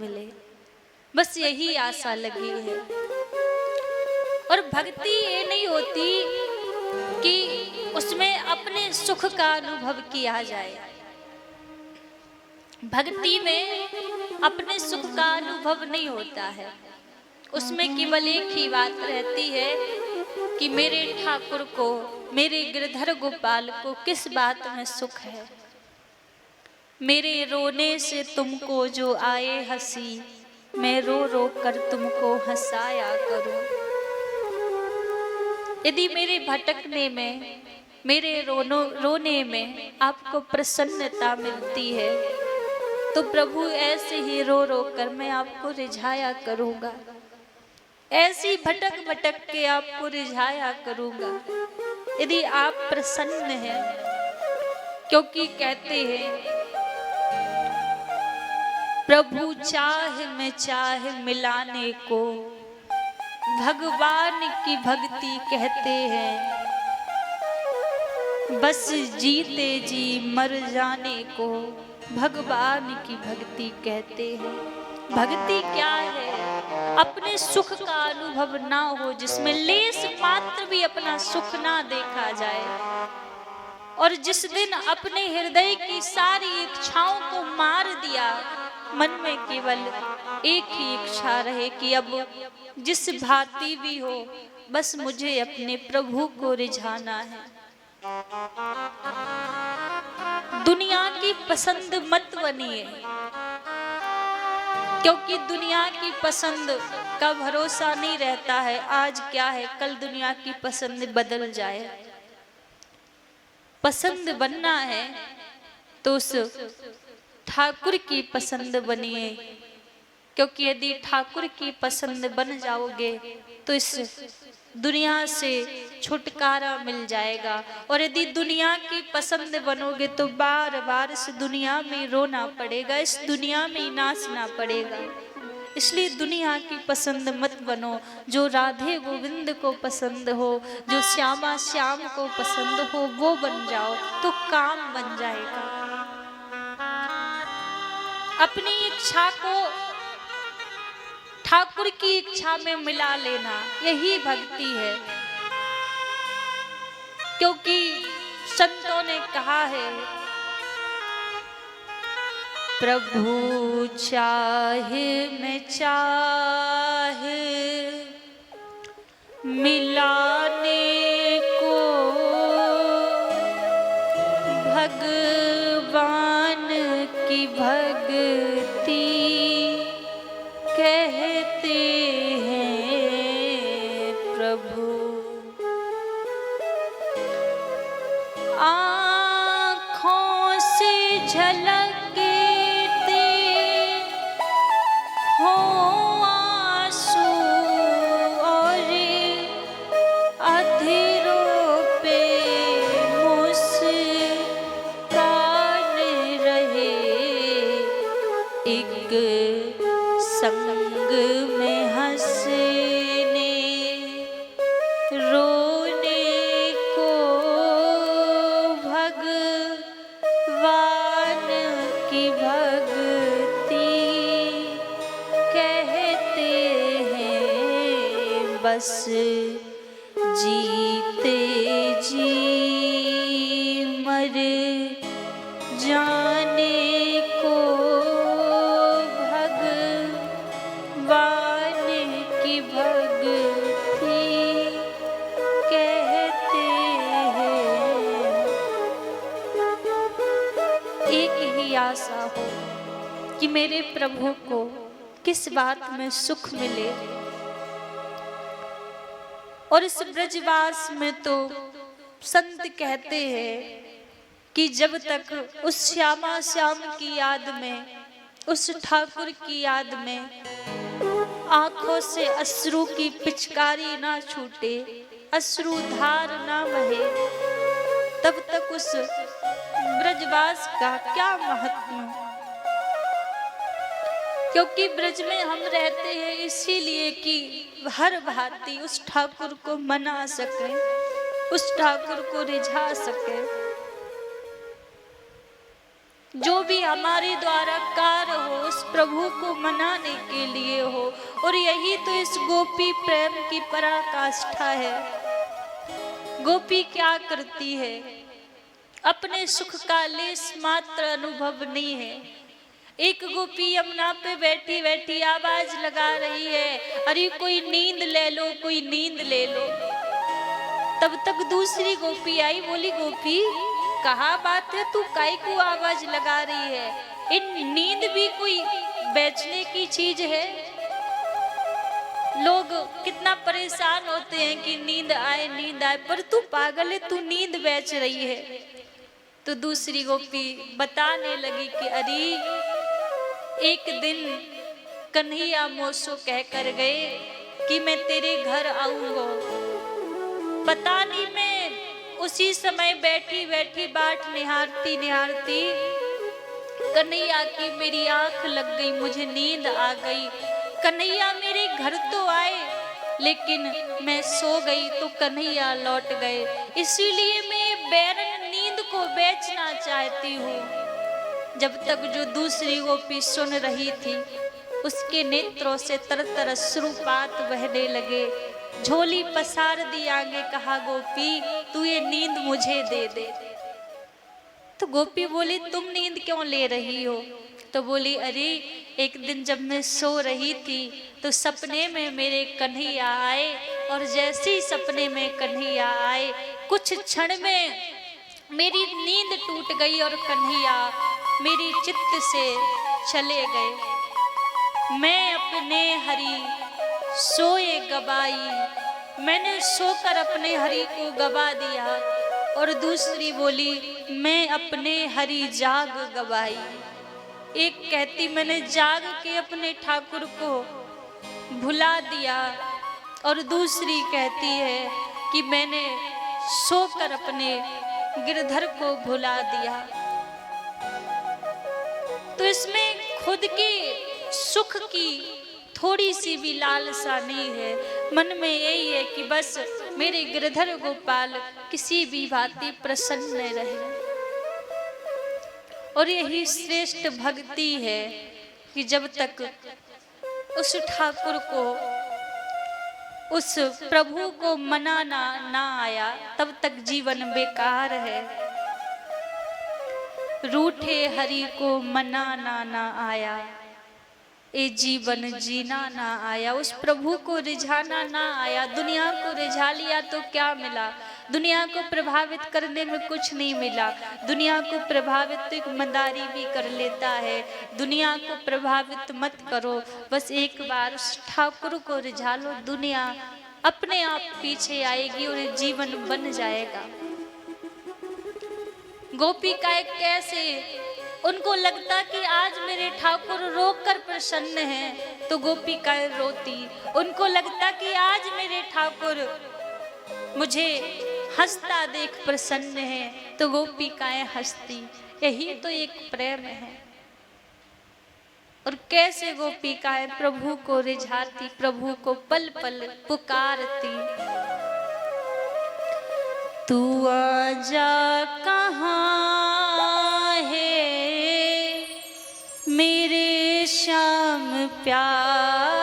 मिले, बस यही आशा लगी है। और भक्ति ये नहीं होती कि उसमें अपने सुख का अनुभव किया जाए। भक्ति में अपने सुख का अनुभव नहीं होता है, उसमें केवल एक ही बात रहती है कि मेरे ठाकुर को, मेरे गिरधर गोपाल को किस बात में सुख है। मेरे रोने से तुमको जो आए हंसी, मैं रो रो कर तुमको हंसाया करूं। यदि मेरे भटकने में, मेरे रोने में आपको प्रसन्नता मिलती है, तो प्रभु ऐसे ही रो रो कर मैं आपको रिझाया करूंगा, ऐसी भटक भटक के आपको रिझाया करूंगा, यदि आप प्रसन्न हैं। क्योंकि कहते हैं प्रभु चाह में चाह मिलाने को भगवान की भक्ति कहते हैं, बस जीते जी मर जाने को भगवान की भक्ति कहते हैं। भक्ति क्या है? अपने सुख का अनुभव ना हो, जिसमें लेस मात्र भी अपना सुख ना देखा जाए, और जिस दिन अपने हृदय की सारी इच्छाओं को मार दिया, मन में केवल एक ही इच्छा रहे कि अब जिस भांति भी हो, बस मुझे अपने प्रभु को रिझाना है। दुनिया की पसंद मत बनिए, क्योंकि दुनिया की पसंद का भरोसा नहीं रहता है। आज क्या है, कल दुनिया की पसंद बदल जाए। पसंद बनना है तो उस ठाकुर की पसंद बनिए, क्योंकि यदि ठाकुर की पसंद बन जाओगे तो इस दुनिया से छुटकारा मिल जाएगा। और यदि दुनिया की पसंद बनोगे तो बार बार इस दुनिया में रोना पड़ेगा, इस दुनिया में नाचना पड़ेगा। इसलिए दुनिया की पसंद मत बनो, जो राधे गोविंद को पसंद हो, जो श्यामा श्याम को पसंद हो, वो बन जाओ तो काम बन जाएगा। अपनी इच्छा को ठाकुर की इच्छा में मिला लेना, यही भक्ति है। क्योंकि संतों ने कहा है प्रभु चाहे में चाहे मिलाने को भगवान की भक्ति कहते हैं। प्रभु आँखों से झलकते हो आंसू और अधीरों पे मुस्कान रहे, एक संग में हंसने रोने को भगवान की भक्ति कहते हैं। बस जीते जी मर जाने को भगवान की भक्ति कहते हैं। एक ही आशा हो कि मेरे प्रभु को किस बात में सुख मिले। और इस ब्रजवास में तो संत कहते हैं कि जब तक उस श्यामा श्याम की याद में, उस ठाकुर की याद में आंखों से अश्रु की पिचकारी ना छूटे, अश्रुधार ना बहे, तब तक उस ब्रजवास का क्या महत्व। क्योंकि ब्रज में हम रहते हैं इसीलिए कि हर भांति उस ठाकुर को मना सके, उस ठाकुर को रिझा सके। जो भी हमारे द्वारा कार्य हो उस प्रभु को मनाने के लिए हो। और यही तो इस गोपी प्रेम की पराकाष्ठा है। गोपी क्या करती है, अपने सुख का लेस मात्र अनुभव नहीं है। एक गोपी यमुना पे बैठी बैठी आवाज लगा रही है, अरे कोई नींद ले लो, कोई नींद ले लो। तब तक दूसरी गोपी आई, बोली गोपी कहाँ बात है, तू काहे को आवाज लगा रही है? इन नींद भी कोई बेचने की चीज है? लोग कितना परेशान होते हैं कि नींद आए नींद आए, पर तू पागल है, तू नींद बेच रही है। तो दूसरी गोपी बताने लगी कि अरे एक दिन कन्हैया मोसो कहकर गए कि मैं तेरे घर आऊंगा। पता नहीं मैं उसी समय बैठी बैठी बाट निहारती निहारती कन्हैया की मेरी आंख लग गई, मुझे नींद आ गई। कन्हैया मेरे घर तो आए लेकिन मैं सो गई तो कन्हैया लौट गए, इसीलिए मैं बैरन नींद को बेचना चाहती हूँ। जब तक जो दूसरी गोपी सुन रही थी उसके नेत्रों से तरतर अश्रुपात बहने लगे। झोली पसार दी आगे, कहा गोपी तू ये नींद मुझे दे दे। तो गोपी बोली तुम नींद क्यों ले रही हो? तो बोली अरे एक दिन जब मैं सो रही थी तो सपने में मेरे कन्हैया आए, और जैसे ही सपने में कन्हैया आए कुछ क्षण में मेरी नींद टूट गई और कन्हैया मेरी चित्त से चले गए। मैं अपने हरि सोए गवाई, मैंने सोकर अपने हरि को गवा दिया। और दूसरी बोली मैं अपने हरि जाग गवाई। एक कहती मैंने जाग के अपने ठाकुर को भुला दिया, और दूसरी कहती है कि मैंने सोकर अपने गिरधर को भुला दिया। तो इसमें खुद के सुख की थोड़ी सी भी लालसा नहीं है, मन में यही है कि बस मेरे गिरधर गोपाल किसी भी भांति प्रसन्न रहे। और यही श्रेष्ठ भक्ति है कि जब तक उस ठाकुर को, उस प्रभु को मनाना ना आया तब तक जीवन बेकार है। रूठे हरि को मनाना ना आया, ये जीवन जीना ना आया। उस प्रभु को रिझाना ना आया, दुनिया को रिझा लिया तो क्या मिला? दुनिया को प्रभावित करने में कुछ नहीं मिला। दुनिया को प्रभावित तो एक मदारी भी कर लेता है। दुनिया को प्रभावित मत करो, बस एक बार उस ठाकुर को रिझा लो, दुनिया अपने आप पीछे आएगी और जीवन बन जाएगा। गोपिकाएं कैसे, उनको लगता कि आज मेरे ठाकुर रोकर प्रसन्न हैं तो गोपिकाएं रोती। उनको लगता कि आज मेरे ठाकुर मुझे हंसता देख प्रसन्न है तो गोपिकाएं हंसती। यही तो एक प्रेम है। और कैसे गोपिकाएं प्रभु को रिझाती, प्रभु को पल पल पुकारती। तू आजा कहाँ है मेरे श्याम प्यारे,